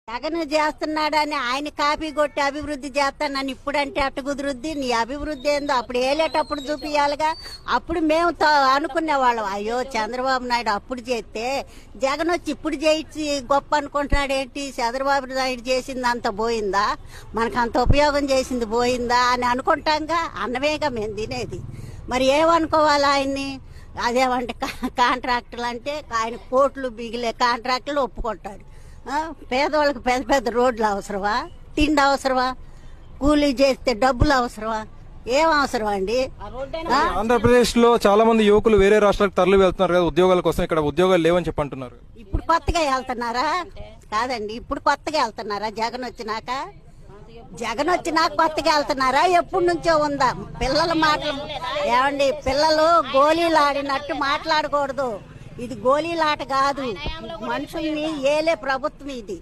జగన్ చేస్తున్నాడని ఆయన కాపీ కొట్టి అభివృద్ధి చేస్తానని ఇప్పుడంటే అట్ట కుదురుద్ది. నీ అభివృద్ధి ఏందో అప్పుడు ఏలేటప్పుడు చూపియాలిగా. అప్పుడు మేము అనుకునేవాళ్ళం, అయ్యో చంద్రబాబు నాయుడు అప్పుడు చేస్తే జగన్ వచ్చి ఇప్పుడు చేయించి గొప్ప అనుకుంటున్నాడు ఏంటి, చంద్రబాబు నాయుడు చేసింది అంత పోయిందా, మనకు అంత ఉపయోగం చేసింది పోయిందా అని అనుకుంటాంగా. అన్నమేగా మేము తినేది. మరి ఏమనుకోవాలి ఆయన్ని? అదేమంటే కాంట్రాక్టులు అంటే ఆయన కోట్లు బిగిలే కాంట్రాక్టులు ఒప్పుకుంటాడు. పేదవాళ్ళకి పెద్ద పెద్ద రోడ్లు అవసరమా? తిండి అవసరమా? కూలీ చేస్తే డబ్బులు అవసరమా? ఏం అవసరం అండి? ఆంధ్రప్రదేశ్ లో చాలా మంది యువకులు వేరే రాష్ట్రాలకు తరలి వెళ్తున్నారు కదా ఉద్యోగాల కోసం. ఇక్కడ ఉద్యోగాలు లేవని చెప్పి అంటున్నారు. ఇప్పుడు కొత్తగా వెళ్తున్నారా? కాదండి, ఇప్పుడు కొత్తగా వెళ్తున్నారా? జగన్ వచ్చినాక కొత్తగా వెళ్తున్నారా? ఎప్పటి నుంచో ఉందా? పిల్లల మాటలు ఏమండి, పిల్లలు గోళీలు ఆడినట్టు మాట్లాడకూడదు. ఇది గోళీలాట కాదు, మనుషుల్ని ఏలే ప్రభుత్వం ఇది.